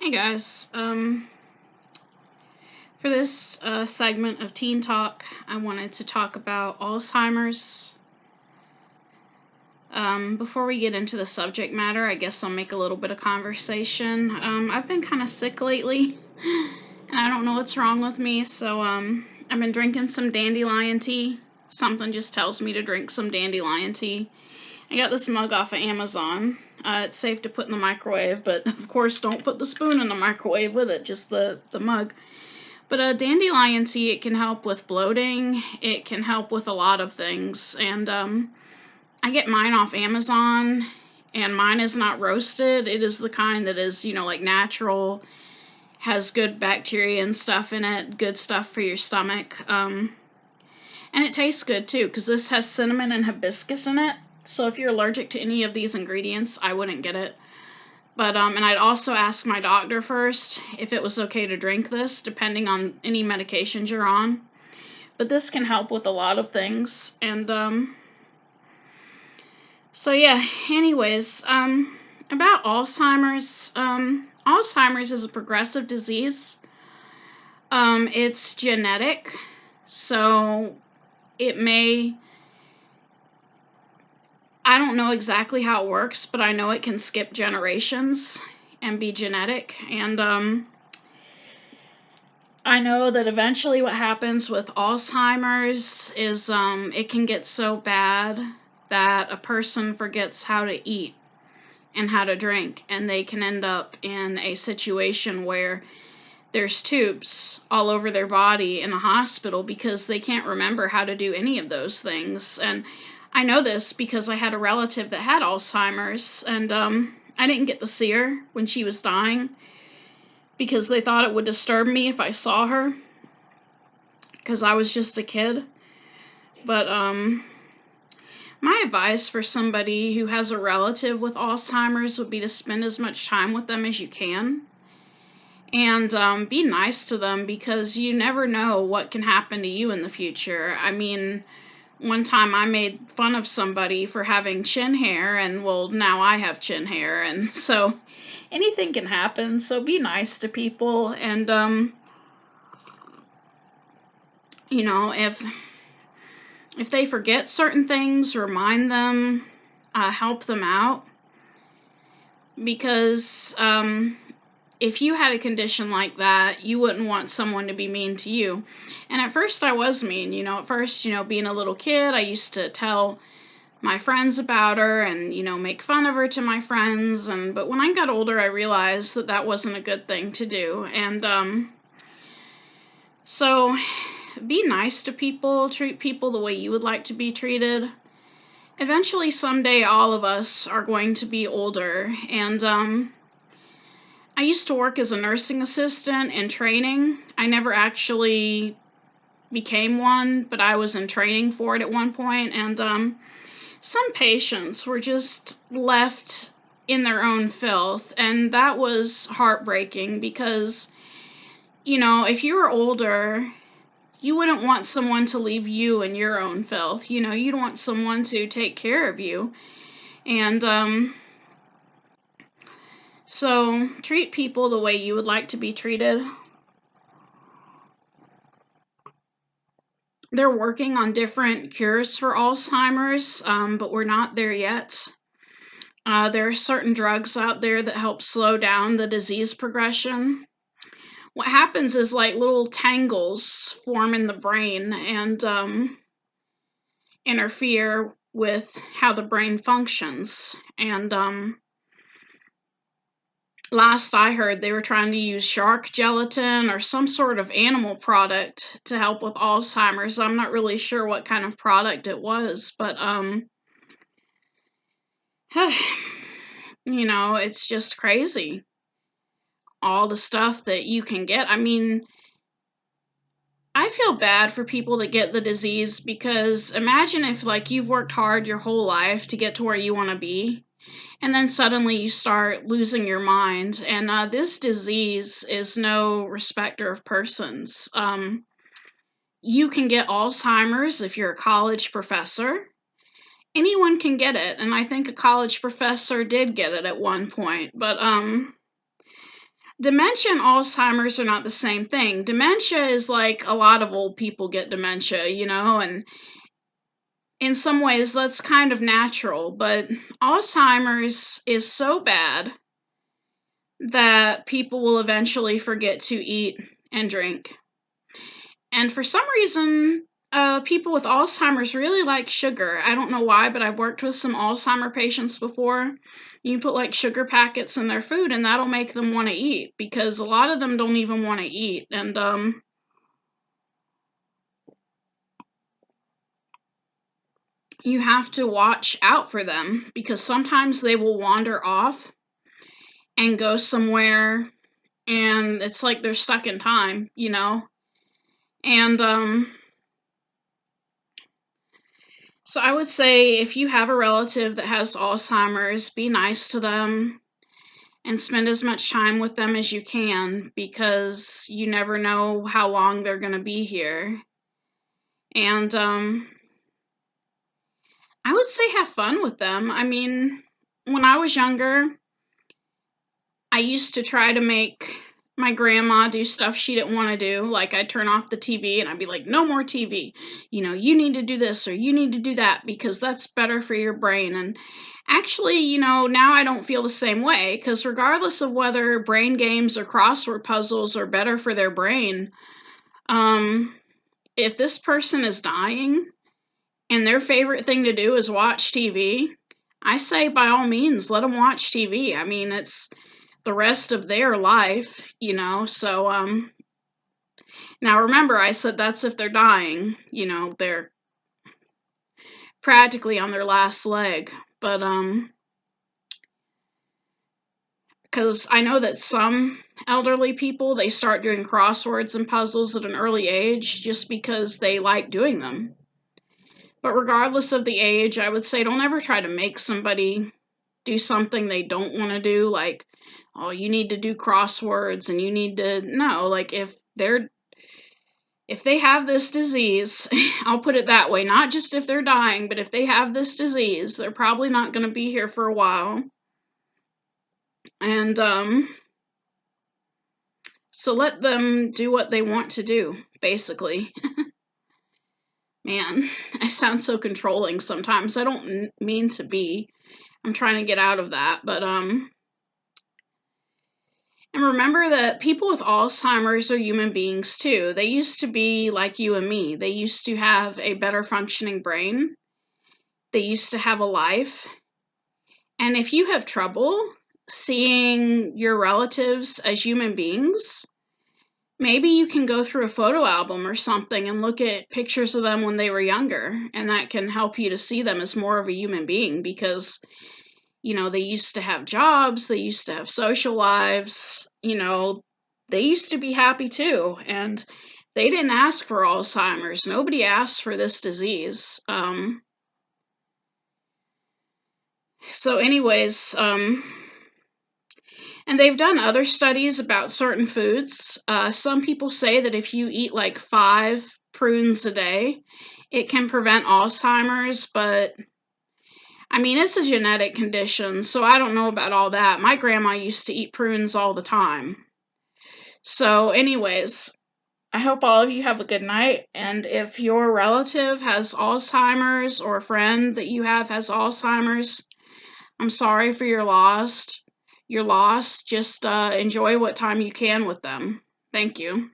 Hey guys, for this segment of Teen Talk, I wanted to talk about Alzheimer's. Before we get into the subject matter, I guess I'll make a little bit of conversation. I've been kind of sick lately, and I don't know what's wrong with me, so I've been drinking some dandelion tea. Something just tells me to drink some dandelion tea. I got this mug off of Amazon. It's safe to put in the microwave, but of course don't put the spoon in the microwave with it, just the mug. But dandelion tea, it can help with bloating. It can help with a lot of things. And I get mine off Amazon, and mine is not roasted. It is the kind that is, like natural, has good bacteria and stuff in it, good stuff for your stomach. And it tastes good too, because this has cinnamon and hibiscus in it. So if you're allergic to any of these ingredients, I wouldn't get it. But, and I'd also ask my doctor first if it was okay to drink this, depending on any medications you're on. But this can help with a lot of things. And, so yeah, anyways, about Alzheimer's. Alzheimer's is a progressive disease. It's genetic, so it may... I don't know exactly how it works, but I know it can skip generations and be genetic. And I know that eventually what happens with Alzheimer's is it can get so bad that a person forgets how to eat and how to drink, and they can end up in a situation where there's tubes all over their body in a hospital because they can't remember how to do any of those things. And I know this because I had a relative that had Alzheimer's, and I didn't get to see her when she was dying because they thought it would disturb me if I saw her because I was just a kid. But my advice for somebody who has a relative with Alzheimer's would be to spend as much time with them as you can. And be nice to them because you never know what can happen to you in the future. I mean, one time I made fun of somebody for having chin hair, and well, now I have chin hair, and so anything can happen. So be nice to people, and if they forget certain things, remind them, help them out, because if you had a condition like that, you wouldn't want someone to be mean to you. And at first I was mean, at first, being a little kid, I used to tell my friends about her and, make fun of her to my friends. But when I got older, I realized that that wasn't a good thing to do. And so be nice to people, treat people the way you would like to be treated. Eventually, someday, all of us are going to be older, and I used to work as a nursing assistant in training. I never actually became one, but I was in training for it at one point. And some patients were just left in their own filth. And that was heartbreaking because, if you were older, you wouldn't want someone to leave you in your own filth. You'd want someone to take care of you. And so treat people the way you would like to be treated. They're working on different cures for Alzheimer's, but we're not there yet. There are certain drugs out there that help slow down the disease progression. What happens is like little tangles form in the brain and interfere with how the brain functions. And last I heard, they were trying to use shark gelatin or some sort of animal product to help with Alzheimer's. I'm not really sure what kind of product it was, but it's just crazy. All the stuff that you can get. I mean, I feel bad for people that get the disease because imagine if you've worked hard your whole life to get to where you want to be, and then suddenly you start losing your mind. And this disease is no respecter of persons. You can get Alzheimer's if you're a college professor. Anyone can get it, and I think a college professor did get it at one point. But dementia and Alzheimer's are not the same thing. Dementia is like a lot of old people get dementia, and in some ways that's kind of natural, but Alzheimer's is so bad that people will eventually forget to eat and drink. And for some reason, people with Alzheimer's really like sugar. I don't know why, but I've worked with some Alzheimer patients before. You put like sugar packets in their food, and that'll make them want to eat because a lot of them don't even want to eat. And you have to watch out for them because sometimes they will wander off and go somewhere, and it's like they're stuck in time. And so I would say if you have a relative that has Alzheimer's, be nice to them and spend as much time with them as you can because you never know how long they're going to be here. And I would say have fun with them. I mean, when I was younger, I used to try to make my grandma do stuff she didn't want to do. Like, I'd turn off the TV and I'd be like, no more TV. You need to do this or you need to do that because that's better for your brain. And actually, now I don't feel the same way because regardless of whether brain games or crossword puzzles are better for their brain, um, if this person is dying and their favorite thing to do is watch TV, I say by all means, let them watch TV. I mean, it's the rest of their life. So, now remember, I said that's if they're dying, they're practically on their last leg. But, because I know that some elderly people, they start doing crosswords and puzzles at an early age just because they like doing them. But regardless of the age, I would say don't ever try to make somebody do something they don't want to do, like, oh, you need to do crosswords and you need to, no, like, if they have this disease, I'll put it that way, not just if they're dying, but if they have this disease, they're probably not going to be here for a while. And so let them do what they want to do, basically. Man, I sound so controlling sometimes. I don't mean to be. I'm trying to get out of that, but and remember that people with Alzheimer's are human beings too. They used to be like you and me. They used to have a better functioning brain. They used to have a life. And if you have trouble seeing your relatives as human beings, maybe you can go through a photo album or something and look at pictures of them when they were younger, and that can help you to see them as more of a human being because, they used to have jobs, they used to have social lives, they used to be happy too, and they didn't ask for Alzheimer's. Nobody asked for this disease. So, anyways, and they've done other studies about certain foods. Some people say that if you eat like 5 prunes a day, it can prevent Alzheimer's, but I mean, it's a genetic condition, so I don't know about all that. My grandma used to eat prunes all the time. So, anyways, I hope all of you have a good night. And if your relative has Alzheimer's or a friend that you have has Alzheimer's, I'm sorry for your loss. Your loss. Just enjoy what time you can with them. Thank you.